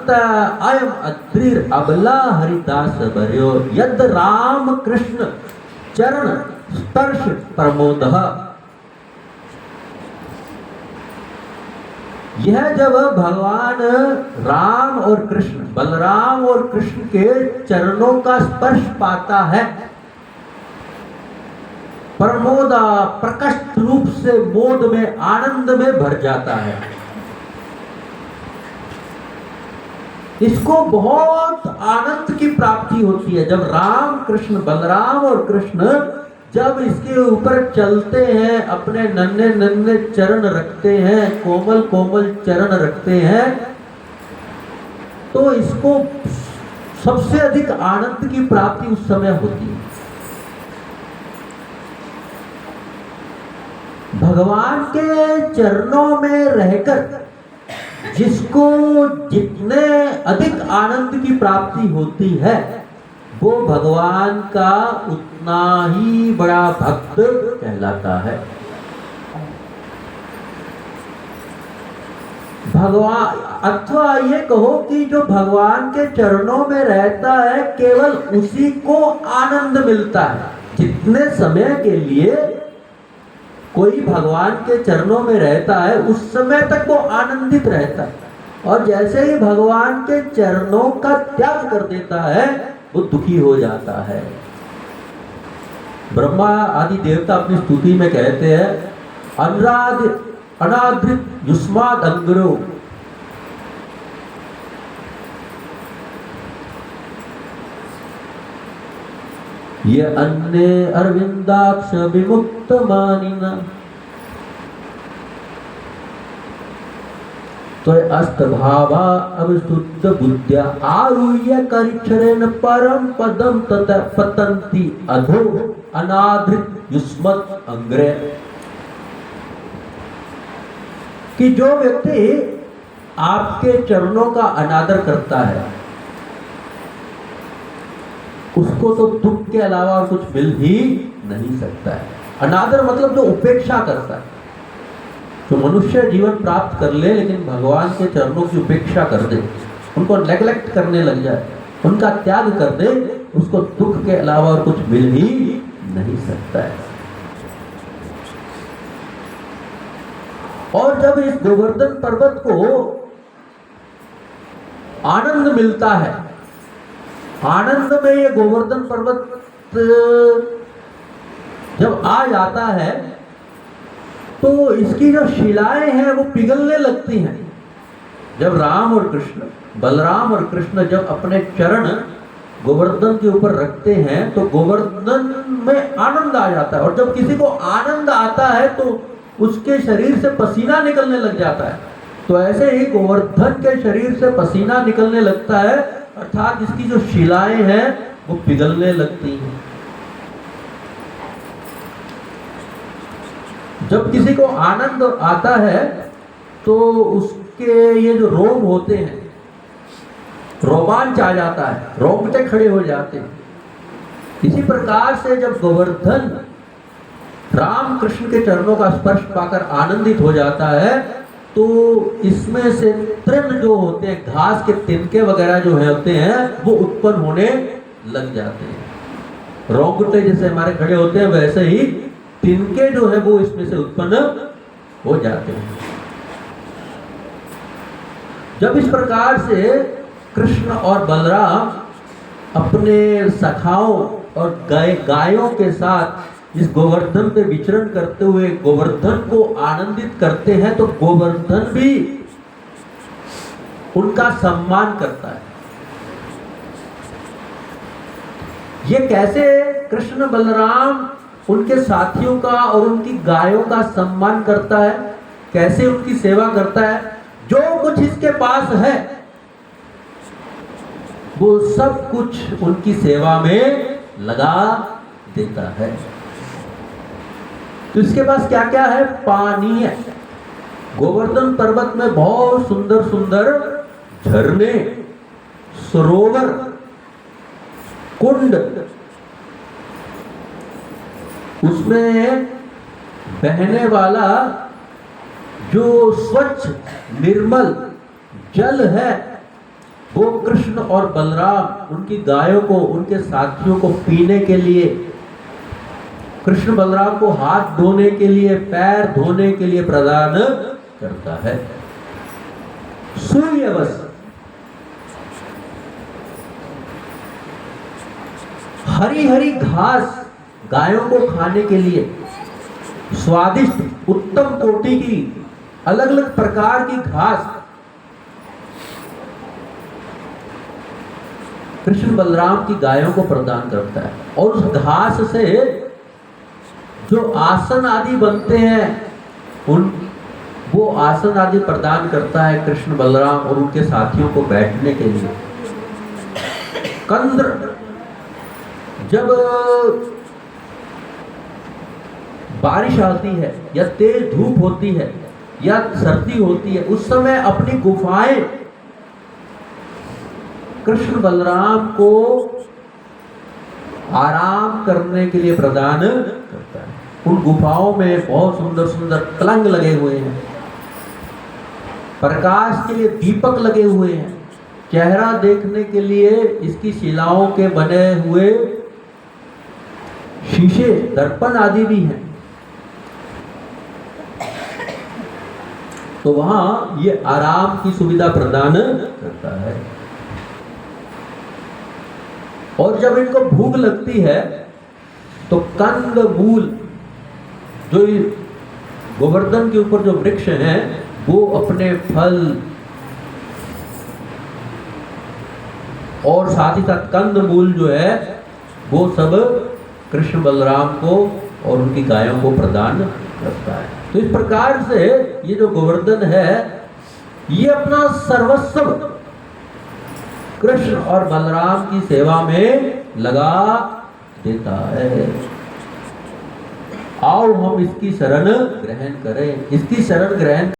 अंत अयम अद्रिर अबला हरिदास बर्यो यद राम कृष्ण चरण स्पर्श प्रमोदः। यह जब भगवान राम और कृष्ण, बलराम और कृष्ण के चरणों का स्पर्श पाता है, प्रमोदा प्रकट रूप से मोद में, आनंद में भर जाता है। इसको बहुत आनंद की प्राप्ति होती है जब राम कृष्ण, बलराम और कृष्ण जब इसके ऊपर चलते हैं, अपने नन्हे नन्हे चरण रखते हैं, कोमल कोमल चरण रखते हैं, तो इसको सबसे अधिक आनंद की प्राप्ति उस समय होती है। भगवान के चरणों में रहकर जिसको जितने अधिक आनंद की प्राप्ति होती है, वो भगवान का उतना ही बड़ा भक्त कहलाता है। भगवान, अथवा ये कहो कि जो भगवान के चरणों में रहता है केवल उसी को आनंद मिलता है। जितने समय के लिए कोई भगवान के चरणों में रहता है उस समय तक वो आनंदित रहता है, और जैसे ही भगवान के चरणों का त्याग कर देता है वो दुखी हो जाता है। ब्रह्मा आदि देवता अपनी स्तुति में कहते हैं, अनादृत युष्माद अंग्रो, ये अन्य अरविंदाक्ष विमुक्त मानिना, तो अस्त भावा अविशुद्ध बुद्ध्या आरुह्य करिक्षरेण परम पदम तथा पतंती अधो अनादृत युष्मत् अंग्रे। कि जो व्यक्ति आपके चरणों का अनादर करता है उसको तो दुख के अलावा और कुछ मिल ही नहीं सकता है। अनादर मतलब जो उपेक्षा करता है, जो मनुष्य जीवन प्राप्त कर ले लेकिन भगवान के चरणों की उपेक्षा कर दे, उनको नेग्लेक्ट करने लग जाए, उनका त्याग कर दे, उसको दुख के अलावा और कुछ मिल ही नहीं सकता है। और जब इस गोवर्धन पर्वत को आनंद मिलता है, आनंद में ये गोवर्धन पर्वत जब आ जाता है तो इसकी जो शिलाएं हैं वो पिघलने लगती हैं। जब राम और कृष्ण, बलराम और कृष्ण जब अपने चरण गोवर्धन के ऊपर रखते हैं तो गोवर्धन में आनंद आ जाता है, और जब किसी को आनंद आता है तो उसके शरीर से पसीना निकलने लग जाता है। तो ऐसे ही गोवर्धन के शरीर से पसीना निकलने लगता है, अर्थात इसकी जो शिलाएं हैं वो पिघलने लगती हैं। जब किसी को आनंद आता है तो उसके ये जो रोम होते हैं, रोमांच आ जाता है, रोंगटे खड़े हो जाते हैं। इसी प्रकार से जब गोवर्धन राम कृष्ण के चरणों का स्पर्श पाकर आनंदित हो जाता है तो इसमें से तृण जो होते हैं, घास के तिनके वगैरह जो होते हैं वो उत्पन्न होने लग जाते हैं। रोंगटे जैसे हमारे खड़े होते हैं वैसे ही तिनके जो है वो इसमें से उत्पन्न हो जाते हैं। जब इस प्रकार से कृष्ण और बलराम अपने सखाओं और गायों के साथ इस गोवर्धन पे विचरण करते हुए गोवर्धन को आनंदित करते हैं तो गोवर्धन भी उनका सम्मान करता है। ये कैसे कृष्ण बलराम उनके साथियों का और उनकी गायों का सम्मान करता है, कैसे उनकी सेवा करता है? जो कुछ इसके पास है वो सब कुछ उनकी सेवा में लगा देता है। तो इसके पास क्या क्या है? पानी है। गोवर्धन पर्वत में बहुत सुंदर सुंदर झरने, सरोवर, कुंड, उसमें बहने वाला जो स्वच्छ निर्मल जल है वो कृष्ण और बलराम उनकी गायों को, उनके साथियों को पीने के लिए, कृष्ण बलराम को हाथ धोने के लिए, पैर धोने के लिए प्रदान करता है। सूर्यवस, हरी हरी घास गायों को खाने के लिए, स्वादिष्ट उत्तम कोटि की अलग अलग प्रकार की घास कृष्ण बलराम की गायों को प्रदान करता है। और उस घास से जो आसन आदि बनते हैं, वो आसन आदि प्रदान करता है कृष्ण बलराम और उनके साथियों को बैठने के लिए। कंद्र, जब बारिश आती है या तेज धूप होती है या सर्दी होती है, उस समय अपनी गुफाएं कृष्ण बलराम को आराम करने के लिए प्रदान करता है। उन गुफाओं में बहुत सुंदर सुंदर पलंग लगे हुए हैं, प्रकाश के लिए दीपक लगे हुए हैं, चेहरा देखने के लिए इसकी शिलाओं के बने हुए शीशे, दर्पण आदि भी हैं। तो वहां ये आराम की सुविधा प्रदान करता है। और जब इनको भूख लगती है तो कंद मूल, जो गोवर्धन के ऊपर जो वृक्ष हैं, वो अपने फल और साथ ही साथ कंद मूल जो है वो सब कृष्ण बलराम को और उनकी गायों को प्रदान करता है। तो इस प्रकार से ये जो गोवर्धन है, ये अपना सर्वस्व कृष्ण और बलराम की सेवा में लगा देता है। आओ हम इसकी शरण ग्रहण करें, इसकी शरण ग्रहण